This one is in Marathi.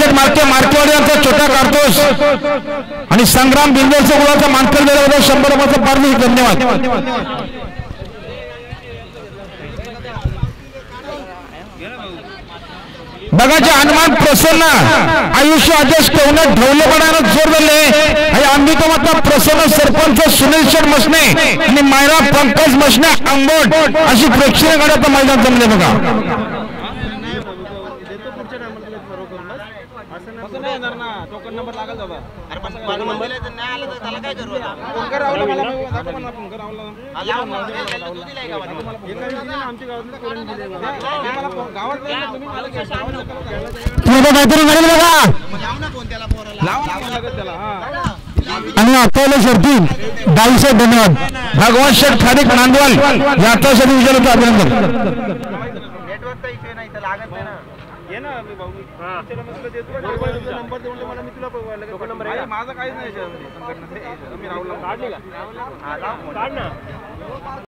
रामशेठ मार्के मार्केवाडी यांचा छोटा कारतूस आणि संग्राम बिंदूरचा गुलाचा मानकरी दिल्याबद्दल 100 रुपयाचा पारितोषिक धन्यवाद। बघाचे हनुमान प्रसन्न आयुष्य अजय कवने ढवलेपणानं जोर दिले आणि अंबिका माता प्रसन्न सरपंच सुनील शेठ मसने आणि मायरा पंकज मसने आंबोट अशी प्रेक्षणीय गाडी आता मैदान जमले बघा। आणि आपल्याला शर्ती 22 धन्यवाद। भगवान शेठ खानिक नांदवाल याचा साठी विचारतो अभिनंदन। ये ना मी भाऊ चला म्हटलं देतो नंबर देऊन मला मी तुला नंबर आहे माझा काहीच नाही संघटना मी राहुलला काढली का? हां काढ ना।